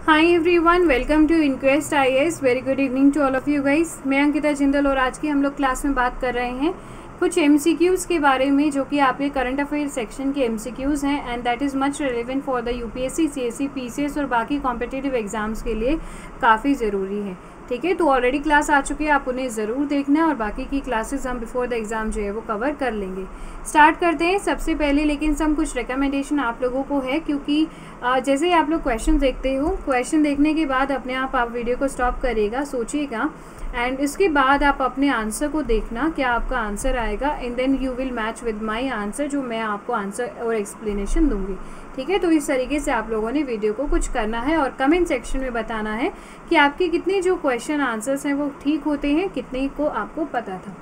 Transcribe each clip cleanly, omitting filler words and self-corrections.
Hi everyone, welcome to Inquest IAS. Very good evening to all of you guys. मैं अंकिता जिंदल और आज की हम लोग क्लास में बात कर रहे हैं कुछ एमसीक्यूज़ के बारे में जो कि आपके करंट अफेयर सेक्शन के एमसीक्यूज़ हैं and that is much relevant for the UPSC, CSC, PCS और बाकी कॉम्पिटिटिव एग्जाम्स के लिए काफ़ी ज़रूरी है। ठीक है, तो ऑलरेडी क्लास आ चुकी है, आप उन्हें ज़रूर देखना है और बाकी की क्लासेस हम बिफोर द एग्ज़ाम जो है वो कवर कर लेंगे। स्टार्ट करते हैं सबसे पहले, लेकिन सब कुछ रिकमेंडेशन आप लोगों को है क्योंकि जैसे ही आप लोग क्वेश्चन देखते हो, क्वेश्चन देखने के बाद अपने आप वीडियो को स्टॉप करिएगा, सोचिएगा एंड इसके बाद आप अपने आंसर को देखना क्या आपका आंसर आएगा and then you will match with my answer, जो मैं आपको आंसर और एक्सप्लेनेशन दूंगी। ठीक है, तो इस तरीके से आप लोगों ने वीडियो को कुछ करना है और कमेंट सेक्शन में बताना है कि आपके कितने जो क्वेश्चन आंसर्स हैं वो ठीक होते हैं, कितने को आपको पता था।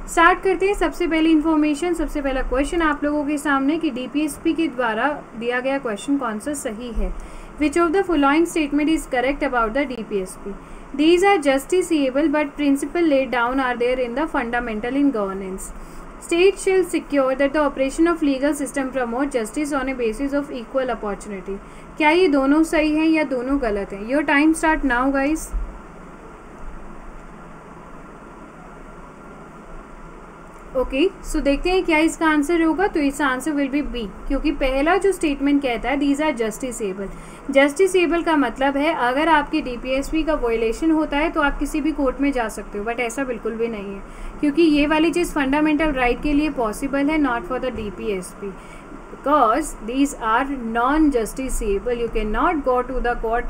स्टार्ट करते हैं। सबसे पहली इन्फॉर्मेशन, सबसे पहला क्वेश्चन आप लोगों के सामने कि डीपीएसपी के द्वारा दिया गया क्वेश्चन कौन सा सही है। विच of the following statement is correct about the DPSP? These are justiciable but principle laid down are there in the fundamental in governance. State shall secure that the operation of legal system promote justice on a basis of equal opportunity. क्या ये दोनों सही हैं या दोनों गलत हैं? Your time start now guys. Okay, so देखते हैं क्या इसका आंसर होगा। तो इसका आंसर विल बी बी, क्योंकि पहला जो स्टेटमेंट कहता है दीज आर जस्टिसेबल। जस्टिसेबल का मतलब है अगर आपकी डीपीएसपी का वायलेशन होता है तो आप किसी भी कोर्ट में जा सकते हो, बट ऐसा बिल्कुल भी नहीं है क्योंकि ये वाली चीज़ फंडामेंटल राइट के लिए पॉसिबल है, not for the DPSP because these are non-justiciable. You cannot go to the court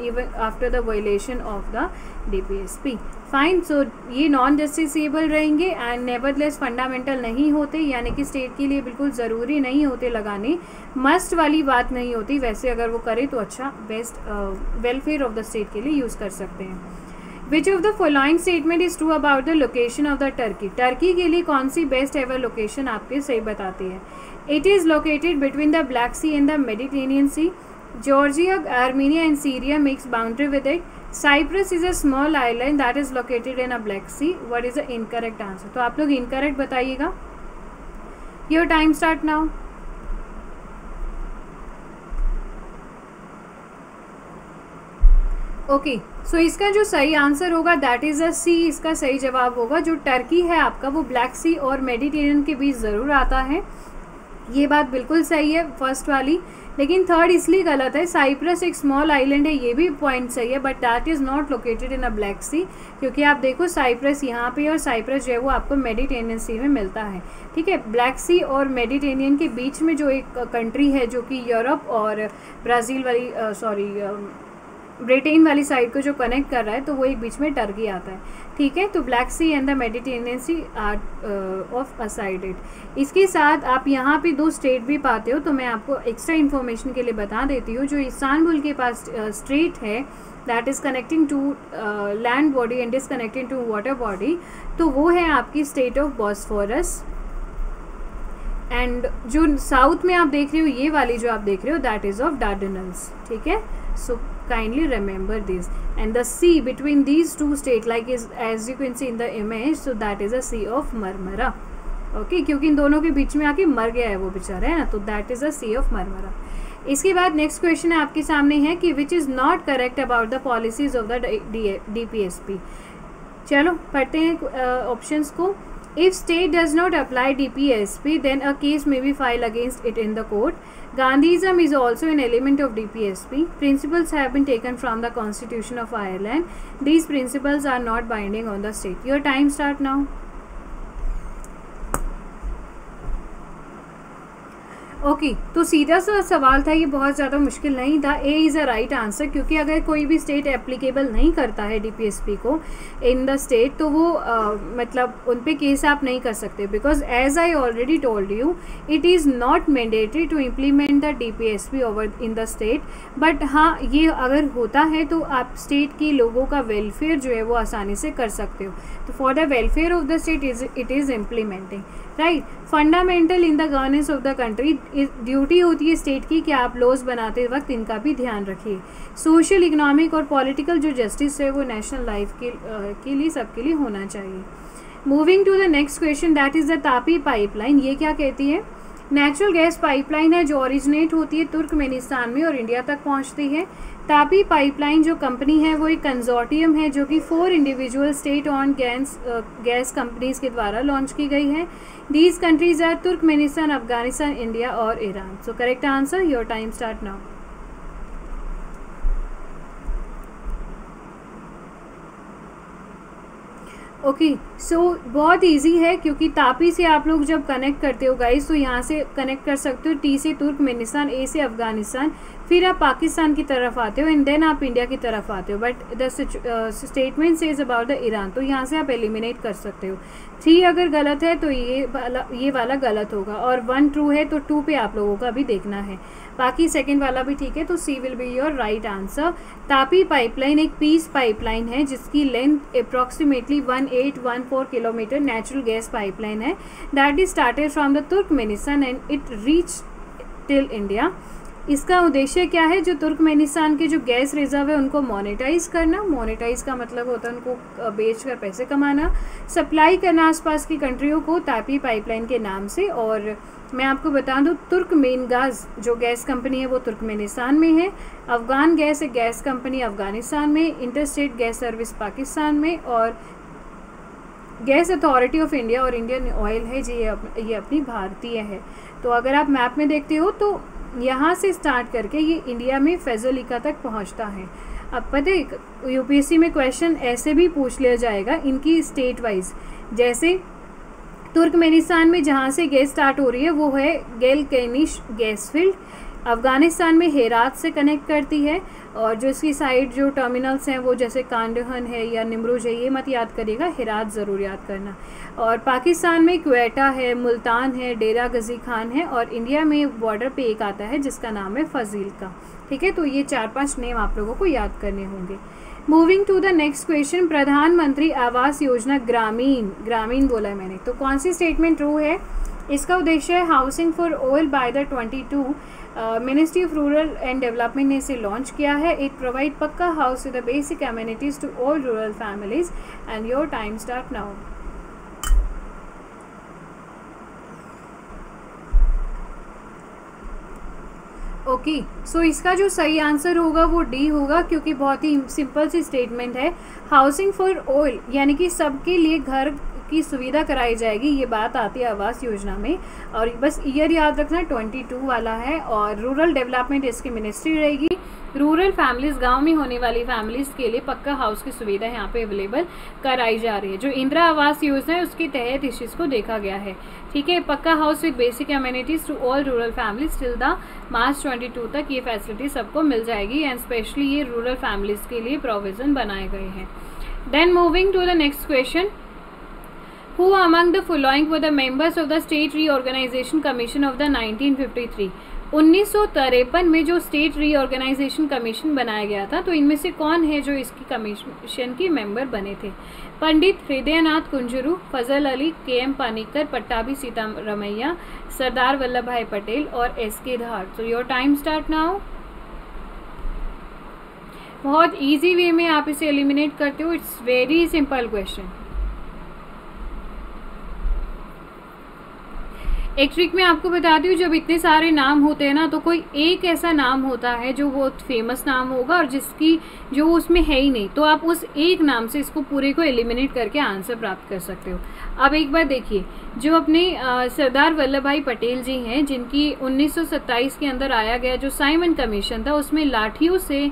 even after the violation of the DPSP. Fine, so ये non-justiciable रहेंगे and nevertheless fundamental नहीं होते, यानी कि स्टेट के लिए बिल्कुल ज़रूरी नहीं होते लगाने, मस्ट वाली बात नहीं होती। वैसे अगर वो करे तो अच्छा, best welfare of the state के लिए यूज़ कर सकते हैं। Which of the following statement is true about the location of the Turkey? Turkey के लिए कौन सी बेस्ट एवर लोकेशन आपके सही बताती है? It is located between the Black Sea and the Mediterranean Sea. Georgia, Armenia and Syria makes boundary with it. Cyprus is a small island that is located in a Black Sea. What is the incorrect answer? तो आप लोग incorrect बताइएगा। Your time start now. Okay, so इसका जो सही answer होगा that is अ सी, इसका सही जवाब होगा। जो टर्की है आपका वो ब्लैक सी और मेडिटेरियन के बीच ज़रूर आता है, ये बात बिल्कुल सही है फर्स्ट वाली, लेकिन थर्ड इसलिए गलत है। साइप्रस एक स्मॉल आइलैंड है, ये भी पॉइंट सही है, but that is not located in a black sea, क्योंकि आप देखो साइप्रस यहाँ पे और साइप्रस जो है वो आपको मेडिटेरियन सी में मिलता है। ठीक है, ब्लैक सी और मेडिटेरियन के बीच में जो एक कंट्री है जो कि यूरोप और ब्राज़ील वाली ब्रिटेन वाली साइड को जो कनेक्ट कर रहा है, तो वो एक बीच में टर्की आता है। ठीक है, तो black sea and the Mediterranean sea are of asided. इसके साथ आप यहाँ पे दो स्टेट भी पाते हो, तो मैं आपको एक्स्ट्रा इन्फॉर्मेशन के लिए बता देती हूँ। जो इस्तांबुल के पास स्ट्रेट है that is connecting to land body and is connecting to water body, तो वो है आपकी स्टेट ऑफ बॉस्फोरस। एंड जो साउथ में आप देख रहे हो, ये वाली जो आप देख रहे हो दैट इज़ ऑफ डार्डेनल्स। ठीक है, so kindly remember this, and the sea between these two states like is as you can see in the image, so that is a sea of Marmara. Okay, क्योंकि इन दोनों के बीच में आके मर गया है वो बेचारा, है ना, तो that is a sea of Marmara. इसके बाद नेक्स्ट क्वेश्चन है आपके सामने है कि which is not correct about the policies of the DPSP. चलो पढ़ते हैं ऑप्शंस को। If state does not apply DPSP, then a case may be filed against it in the court. Gandhism is also an element of DPSP. Principles have been taken from the Constitution of Ireland. These principles are not binding on the state. Your time start now. Okay, तो सीधा सा सवाल था, ये बहुत ज़्यादा मुश्किल नहीं था। A is a right answer, क्योंकि अगर कोई भी स्टेट एप्लीकेबल नहीं करता है डीपीएसपी को इन द स्टेट, तो वो मतलब उन पे केस आप नहीं कर सकते, because as I already told you it is not mandatory to implement the DPSP over in the state. But हाँ, ये अगर होता है तो आप स्टेट के लोगों का वेलफेयर जो है वो आसानी से कर सकते हो। तो for the welfare of the state it is implementing, right. Fundamental in the governance of the country, duty होती है स्टेट की कि आप लॉज बनाते वक्त इनका भी ध्यान रखिए। सोशल, इकोनॉमिक और पॉलिटिकल जो जस्टिस है वो नेशनल लाइफ के लिए सबके लिए होना चाहिए। Moving to the next question that is the TAPI pipeline. ये क्या कहती है? नेचुरल गैस पाइपलाइन है जो ओरिजिनेट होती है तुर्कमेनिस्तान में और इंडिया तक पहुंचती है। तापी पाइपलाइन जो कंपनी है वो एक कंजोर्टियम है जो कि 4 individual state on gas companies के द्वारा लॉन्च की गई है। These countries are Turkmenistan, Afghanistan, India और Iran. So correct answer, your time start now. Okay, so बहुत इजी है क्योंकि तापी से आप लोग जब कनेक्ट करते हो गाइस तो यहाँ से कनेक्ट कर सकते हो, टी से तुर्कमेनिस्तान, ए से अफगानिस्तान, फिर आप पाकिस्तान की तरफ आते हो एंड देन आप इंडिया की तरफ आते हो। But the statement says about the Iran, तो यहाँ से आप एलिमिनेट कर सकते हो। 3 अगर गलत है तो ये वाला गलत होगा और 1 ट्रू है तो 2 पे आप लोगों का भी देखना है। बाकी सेकंड वाला भी ठीक है, तो C will be your right answer. TAPI pipeline एक पीस पाइपलाइन है जिसकी length approximately 1814 kilometre natural gas pipeline है that is started from the Turkmenistan and it reach till India. इसका उद्देश्य क्या है? जो तुर्कमेनिस्तान के जो गैस रिजर्व है उनको मोनेटाइज करना। मोनेटाइज का मतलब होता है उनको बेचकर पैसे कमाना, सप्लाई करना आसपास की कंट्रियों को तापी पाइपलाइन के नाम से। और मैं आपको बता दूं तुर्कमेनगाज जो गैस कंपनी है वो तुर्कमेनिस्तान में है, अफगान गैस एक गैस कंपनी अफगानिस्तान में, इंटरस्टेट गैस सर्विस पाकिस्तान में, और गैस अथॉरिटी ऑफ इंडिया और इंडियन ऑयल है जी ये अपनी भारतीय है। तो अगर आप मैप में देखते हो तो यहाँ से स्टार्ट करके ये इंडिया में फैजलिका तक पहुँचता है। अब पता है यूपीएससी में क्वेश्चन ऐसे भी पूछ लिया जाएगा इनकी स्टेट वाइज, जैसे तुर्कमेनिस्तान में जहाँ से गैस स्टार्ट हो रही है वो है गेलकेनिश गैस फील्ड, अफगानिस्तान में हेरात से कनेक्ट करती है, और जो इसकी साइड जो टर्मिनल्स हैं वो जैसे कांडहन है या निमरूज है, ये मत याद करिएगा, हेरात ज़रूर याद करना। और पाकिस्तान में क्वेटा है, मुल्तान है, डेरा गजी खान है, और इंडिया में बॉर्डर पे एक आता है जिसका नाम है फजील का। ठीक है, तो ये 4-5 नेम आप लोगों को याद करने होंगे। Moving to the next question, Pradhan Mantri Awas योजना ग्रामीण बोला है मैंने, तो कौन सी स्टेटमेंट ट्रू है? इसका उद्देश्य है housing for all by the 22 ministry of rural and development ने इसे लॉन्च किया है। It provide pucca house with the basic amenities to all rural families and your time start now. Okay, so इसका जो सही आंसर होगा वो डी होगा क्योंकि बहुत ही सिंपल सी स्टेटमेंट है। हाउसिंग फॉर ऑल यानी कि सबके लिए घर की सुविधा कराई जाएगी, ये बात आती है आवास योजना में। और बस ईयर याद रखना 22 वाला है, और रूरल डेवलपमेंट इसकी मिनिस्ट्री रहेगी। रूरल फैमिलीज, गांव में होने वाली फैमिलीज के लिए पक्का हाउस की सुविधा यहाँ पे अवेलेबल कराई जा रही है। जो इंदिरा आवास योजना है उसके तहत इस चीज़ को देखा गया है। ठीक है, pucca house with basic amenities to all rural families till the March 22 तक ये फैसिलिटी सबको मिल जाएगी, एंड स्पेशली ये रूरल फैमिलीज के लिए प्रोविजन बनाए गए हैं। Then moving to the next question, Who among the following were the members of the State Reorganization Commission of the 1953? 1953 में जो स्टेट रीऑर्गेनाइजेशन कमीशन बनाया गया था, तो इनमें से कौन है जो इसकी कमीशन की मेंबर बने थे? पंडित हृदयनाथ कुंजरू, फजल अली, के.एम. पानीकर, पट्टाभी सीतारमैया, सरदार वल्लभ भाई पटेल और एस.के. धार। तो योर टाइम स्टार्ट नाउ। बहुत इजी वे में आप इसे एलिमिनेट करते हो, इट्स वेरी सिंपल क्वेश्चन। एक ट्रिक मैं आपको बताती हूँ, जब इतने सारे नाम होते हैं ना तो कोई एक ऐसा नाम होता है जो बहुत फेमस नाम होगा और जिसकी जो उसमें है ही नहीं, तो आप उस एक नाम से इसको पूरे को एलिमिनेट करके आंसर प्राप्त कर सकते हो। अब एक बार देखिए, जो अपने सरदार वल्लभ भाई पटेल जी हैं, जिनकी 1927 के अंदर आया गया जो साइमन कमीशन था, उसमें लाठियों से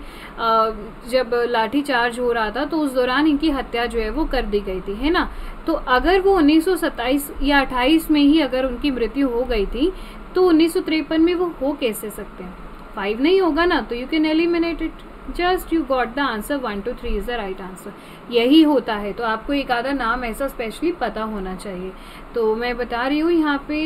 जब लाठी चार्ज हो रहा था तो उस दौरान इनकी हत्या जो है वो कर दी गई थी, है ना। तो अगर वो 1927 या 28 में ही अगर उनकी मृत्यु हो गई थी तो 1953 में वो हो कैसे सकते हैं? 5 नहीं होगा ना, तो you can eliminate it, just you got the answer 1 2 3 is the right answer. यही होता है, तो आपको एक आधा नाम ऐसा स्पेशली पता होना चाहिए। तो मैं बता रही हूँ यहाँ पे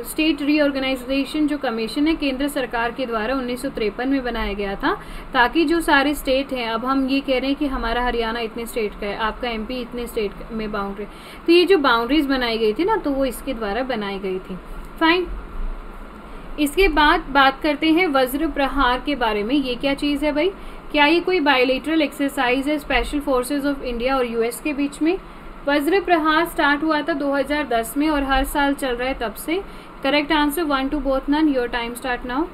स्टेट रीऑर्गेनाइजेशन जो कमीशन है केंद्र सरकार के द्वारा 1953 में बनाया गया था, ताकि जो सारे स्टेट हैं, अब हम ये कह रहे हैं कि हमारा हरियाणा इतने स्टेट का है, आपका एमपी इतने स्टेट में बाउंड्री, तो ये जो बाउंड्रीज बनाई गई थी ना, तो वो इसके द्वारा बनाई गई थी। फाइन, इसके बाद बात करते हैं वज्र प्रहार के बारे में। ये क्या चीज़ है भाई? क्या ये कोई बायलेटरल एक्सरसाइज है स्पेशल फोर्सेस ऑफ इंडिया और यूएस के बीच में? वज्र प्रहार स्टार्ट हुआ था 2010 में और हर साल चल रहा है तब से। Correct answer 1 to both none. Your time start now.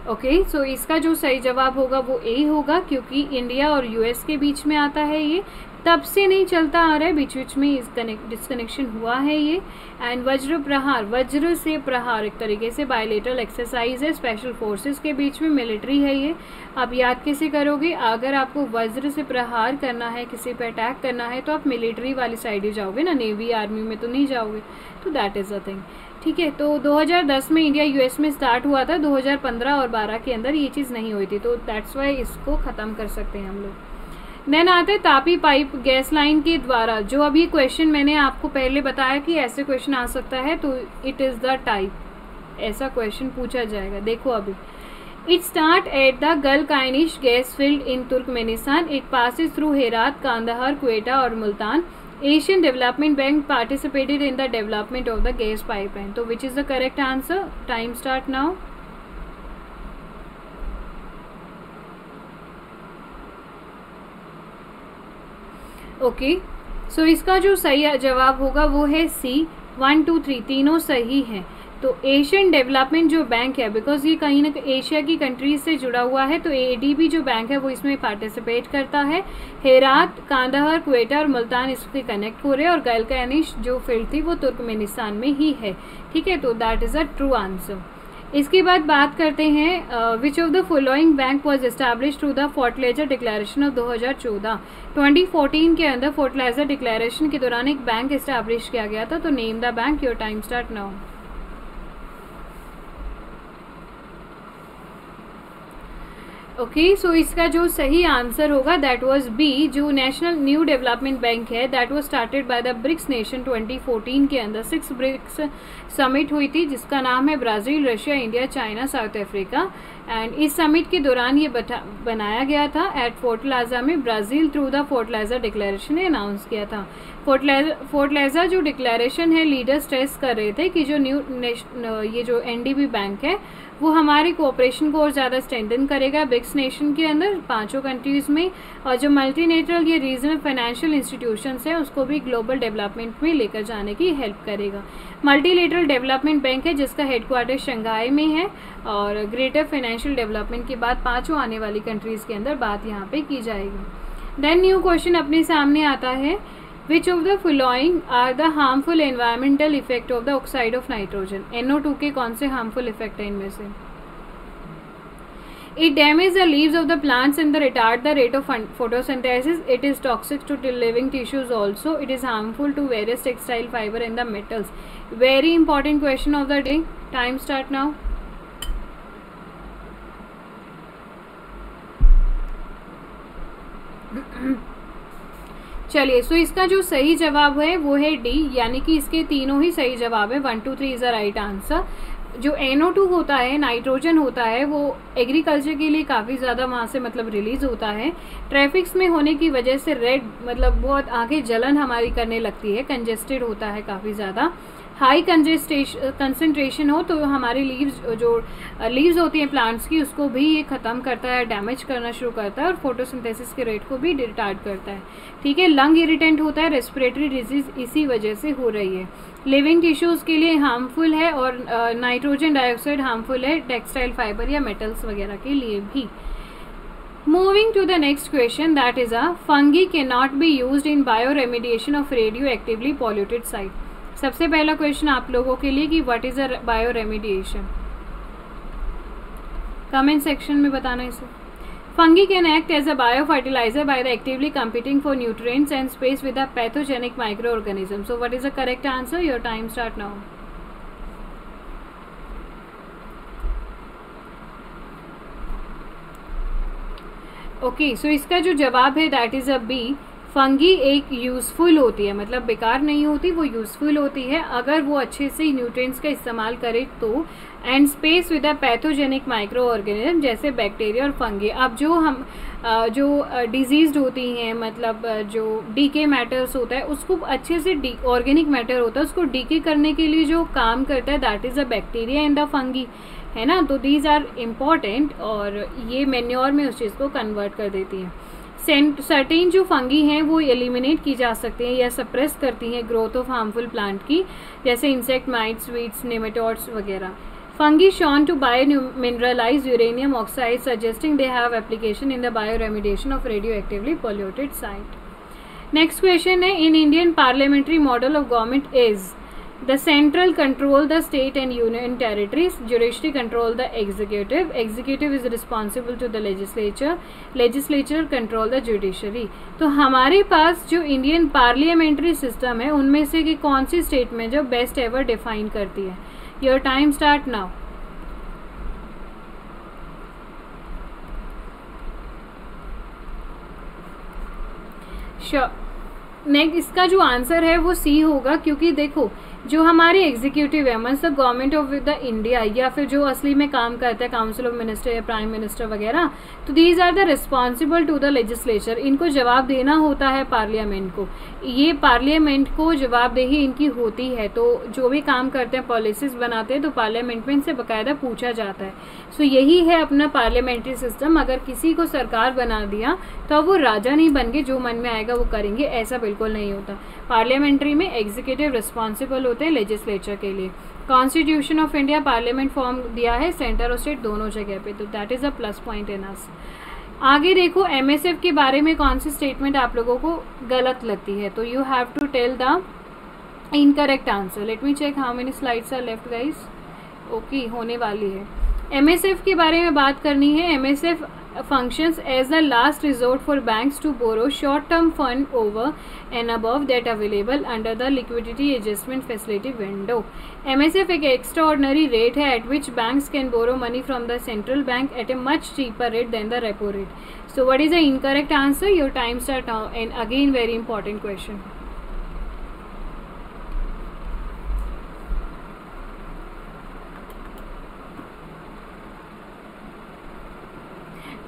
Okay so इसका जो सही जवाब होगा वो ए होगा, क्योंकि इंडिया और यूएस के बीच में आता है ये, तब से नहीं चलता आ रहा है, बीच बीच में इस डिस्कनेक्शन हुआ है ये। एंड वज्र प्रहार, वज्र से प्रहार एक तरीके से बायलेटरल एक्सरसाइज है, स्पेशल फोर्सेस के बीच में, मिलिट्री है ये। आप याद कैसे करोगे? अगर आपको वज्र से प्रहार करना है, किसी पे अटैक करना है, तो आप मिलिट्री वाली साइड ही जाओगे ना, नेवी आर्मी में तो नहीं जाओगे। तो दैट इज़ अ थिंग। ठीक है, तो 2010 में इंडिया यूएस में स्टार्ट हुआ था, 2015 और 12 के अंदर ये चीज़ नहीं हुई थी, तो दैट्स वाई इसको ख़त्म कर सकते हैं हम लोग। देन आते हैं तापी पाइप गैस लाइन के द्वारा, जो अभी क्वेश्चन मैंने आपको पहले बताया कि ऐसे क्वेश्चन आ सकता है, तो इट इज़ द टाइप, ऐसा क्वेश्चन पूछा जाएगा। देखो अभी, it start at the Galkynysh gas field in Turkmenistan, it passes through Herat, Kandahar, Quetta और Multan. Asian Development Bank participated in the development of the gas pipeline. So which is the correct answer? Time start now. Okay so इसका जो सही जवाब होगा वो है सी। 1 2 3 तीनों सही हैं। तो एशियन डेवलपमेंट जो बैंक है, बिकॉज ये कहीं ना कहीं एशिया की कंट्रीज से जुड़ा हुआ है, तो एडीबी जो बैंक है वो इसमें पार्टिसिपेट करता है। हेरात, कांदाहार, क्वेटा और मुल्तान इससे कनेक्ट हो रहे हैं, और गलकानिश जो फील्ड थी वो तुर्कमेनिस्तान में ही है। ठीक है, तो that is a true answer. इसके बाद बात करते हैं which of the following bank was establish through the Fortaleza declaration of 2014। 2014 के अंदर फोर्टलाइजर डिक्लेरेशन के दौरान एक बैंक एस्टैब्लिश किया गया था, तो name the bank. Your time start now. Okay so इसका जो सही आंसर होगा दैट वाज बी, जो नेशनल न्यू डेवलपमेंट बैंक है, that was started by the BRICS nation. 2014 के अंदर 6 ब्रिक्स समिट हुई थी, जिसका नाम है Brazil, Russia, India, China, south Africa. And इस समिट के दौरान ये बनाया गया था एट फोर्टलाइजा में। ब्राज़ील थ्रू द फोर्टलाइजा डिक्लेरेशन ने अनाउंस किया था। फोर्टलाइजा जो डिक्लेरेशन है, लीडर स्ट्रेस कर रहे थे कि जो ये जो एनडीबी बैंक है वो हमारे कोऑपरेशन को और ज़्यादा स्ट्रेंथन करेगा ब्रिक्स नेशन के अंदर, 5 कंट्रीज़ में, और जो मल्टीनेशनल ये रीजनल फाइनेंशियल इंस्टीट्यूशंस हैं उसको भी ग्लोबल डेवलपमेंट में लेकर जाने की हेल्प करेगा। मल्टीलेटरल डेवलपमेंट बैंक है जिसका हेडक्वार्टर शंघाई में है, और ग्रेटर फाइनेंशियल डेवलपमेंट के बाद 5 आने वाली कंट्रीज़ के अंदर बात यहाँ पे की जाएगी। देन न्यू क्वेश्चन अपने सामने आता है, Which of the following are the harmful environmental effect of the oxide of nitrogen? NO2 के कौन से harmful effect है इनमें से? It damages the leaves of the plants and retard the rate of photosynthesis. It is toxic to living tissues also. It is harmful to various textile fiber and the metals. Very important question of the day. Time start now. चलिए, सो इसका जो सही जवाब है वो है D, यानी कि इसके तीनों ही सही जवाब है। 1 2 3 इज द राइट आंसर। जो NO2 होता है, नाइट्रोजन होता है, वो एग्रीकल्चर के लिए काफ़ी ज़्यादा वहाँ से मतलब रिलीज़ होता है। ट्रैफिक्स में होने की वजह से रेड मतलब बहुत आगे जलन हमारी करने लगती है, कंजेस्टेड होता है काफ़ी ज़्यादा। हाई कंसंट्रेशन हो तो हमारी लीव्स होती हैं प्लांट्स की, उसको भी ये ख़त्म करता है, डैमेज करना शुरू करता है, और फोटोसिंथेसिस के रेट को भी रिटार्ड करता है। ठीक है, लंग इरिटेंट होता है, रेस्पिरेटरी डिजीज इसी वजह से हो रही है। लिविंग टिश्यूज़ के लिए हार्मफुल है, और नाइट्रोजन डाइऑक्साइड हार्मफुल है टेक्सटाइल फाइबर या मेटल्स वगैरह के लिए भी। Moving to the next question, that is a fungi can not be used in bioremediation of radioactively polluted site. सबसे पहला क्वेश्चन आप लोगों के लिए कि what is a bioremediation, comment section में बताना इसे। Fungi can act as a biofertilizer by the actively competing for nutrients and space with a pathogenic microorganism. So what is the correct answer? Your time start now. Okay so इसका जो जवाब है that is a B. Fungi एक useful होती है, मतलब बेकार नहीं होती, वो यूज़फुल होती है अगर वो अच्छे से न्यूट्रिएंट्स का इस्तेमाल करे तो। And space with a pathogenic micro organism जैसे बैक्टीरिया और फंगी। अब जो डिजीज्ड होती हैं, मतलब जो डीके मैटर्स होता है उसको अच्छे से ऑर्गेनिक मैटर होता है, उसको डीके करने के लिए जो काम करता है that is a bacteria and the fungi, है ना। तो दीज आर इम्पॉर्टेंट, और ये मैन्योर में उस चीज़ को कन्वर्ट कर देती हैं। सर्टेन जो फंगी हैं वो एलिमिनेट की जा सकते हैं या सप्रेस करती हैं ग्रोथ ऑफ हार्मफुल प्लांट की, जैसे इंसेक्ट माइट्स, वीड्स, नेमेटोड्स वगैरह. Fungi shown to biomineralize uranium oxide, suggesting they have application in the bioremediation of radioactively polluted site. Next question है, in Indian parliamentary model of government is the central control the state and union territories, judiciary control the executive, executive is responsible to the legislature, legislature control the judiciary. तो हमारे पास जो Indian parliamentary system है उनमें से कि कौन सी state में जो बेस्ट एवर डिफाइन करती है. Your time start now. Sure. Next इसका जो आंसर है वो सी होगा, क्योंकि देखो जो हमारे एग्जीक्यूटिव है मतलब गवर्नमेंट ऑफ द इंडिया या फिर जो असली में काम करता है काउंसिल ऑफ मिनिस्टर या प्राइम मिनिस्टर वगैरह, तो these are the responsible to the legislature. इनको जवाब देना होता है पार्लियामेंट को, ये पार्लियामेंट को जवाबदेही इनकी होती है. तो जो भी काम करते हैं पॉलिसीज बनाते हैं तो पार्लियामेंट में इनसे बाकायदा पूछा जाता है. सो यही है अपना पार्लियामेंट्री सिस्टम. अगर किसी को सरकार बना दिया तो वो राजा नहीं बन गए, जो मन में आएगा वो करेंगे, ऐसा बिल्कुल नहीं होता. पार्लियामेंट्री में एग्जीक्यूटिव रिस्पॉन्सिबल होते हैं लेजिस्लेचर के लिए. Constitution of India parliament form दिया है सेंटर और स्टेट दोनों जगह पे, तो that is a plus point in us. आगे देखो एमएसएफ के बारे में कौन सी स्टेटमेंट आप लोगों को गलत लगती है, तो you have to tell the incorrect answer. Let me check how many slides are left guys. Okay, होने वाली है. एमएसएफ के बारे में बात करनी है. MSF functions as the last resort for banks to borrow short-term fund over and above that available under the liquidity adjustment facility window. MSF एक extraordinary rate है at which banks can borrow money from the central bank at a much cheaper rate than the repo rate. So what is the incorrect answer? Your time start now, and again very important question.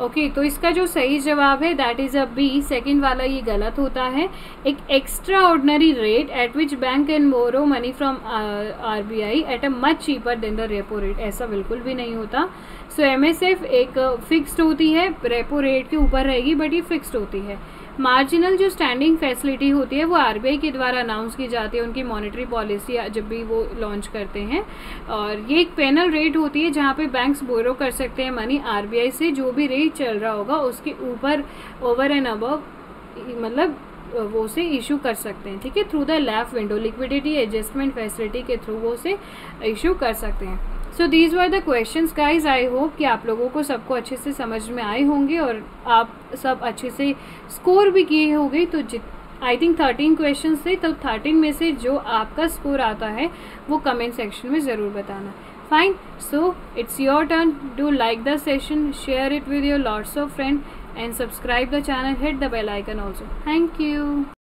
Okay, तो इसका जो सही जवाब है that is a B. Second वाला ये गलत होता है. एक extraordinary rate at which bank can borrow money from RBI at a much cheaper than the repo rate, ऐसा बिल्कुल भी नहीं होता. सो एमएसएफ एक फिक्स्ड होती है, रेपो रेट के ऊपर रहेगी बट ये फिक्स्ड होती है. मार्जिनल जो स्टैंडिंग फैसिलिटी होती है वो आरबीआई के द्वारा अनाउंस की जाती है, उनकी मॉनेटरी पॉलिसी जब भी वो लॉन्च करते हैं. और ये एक पेनल रेट होती है जहाँ पे बैंक्स बोरो कर सकते हैं मनी आरबीआई से, जो भी रेट चल रहा होगा उसके ऊपर ओवर एंड अबव मतलब वो से इशू कर सकते हैं. ठीक है, through the LAF window, liquidity adjustment facility के थ्रू वो से इशू कर सकते हैं. So these were the questions guys. I hope कि आप लोगों को सबको अच्छे से समझ में आए होंगे और आप सब अच्छे से स्कोर भी किए होंगे. तो आई थिंक 13 क्वेश्चंस थे, तो 13 में से जो आपका स्कोर आता है वो कमेंट सेक्शन में ज़रूर बताना. Fine, so it's your turn. Do like the session, share it with your lots of friend and subscribe the channel, hit the bell icon also. Thank you.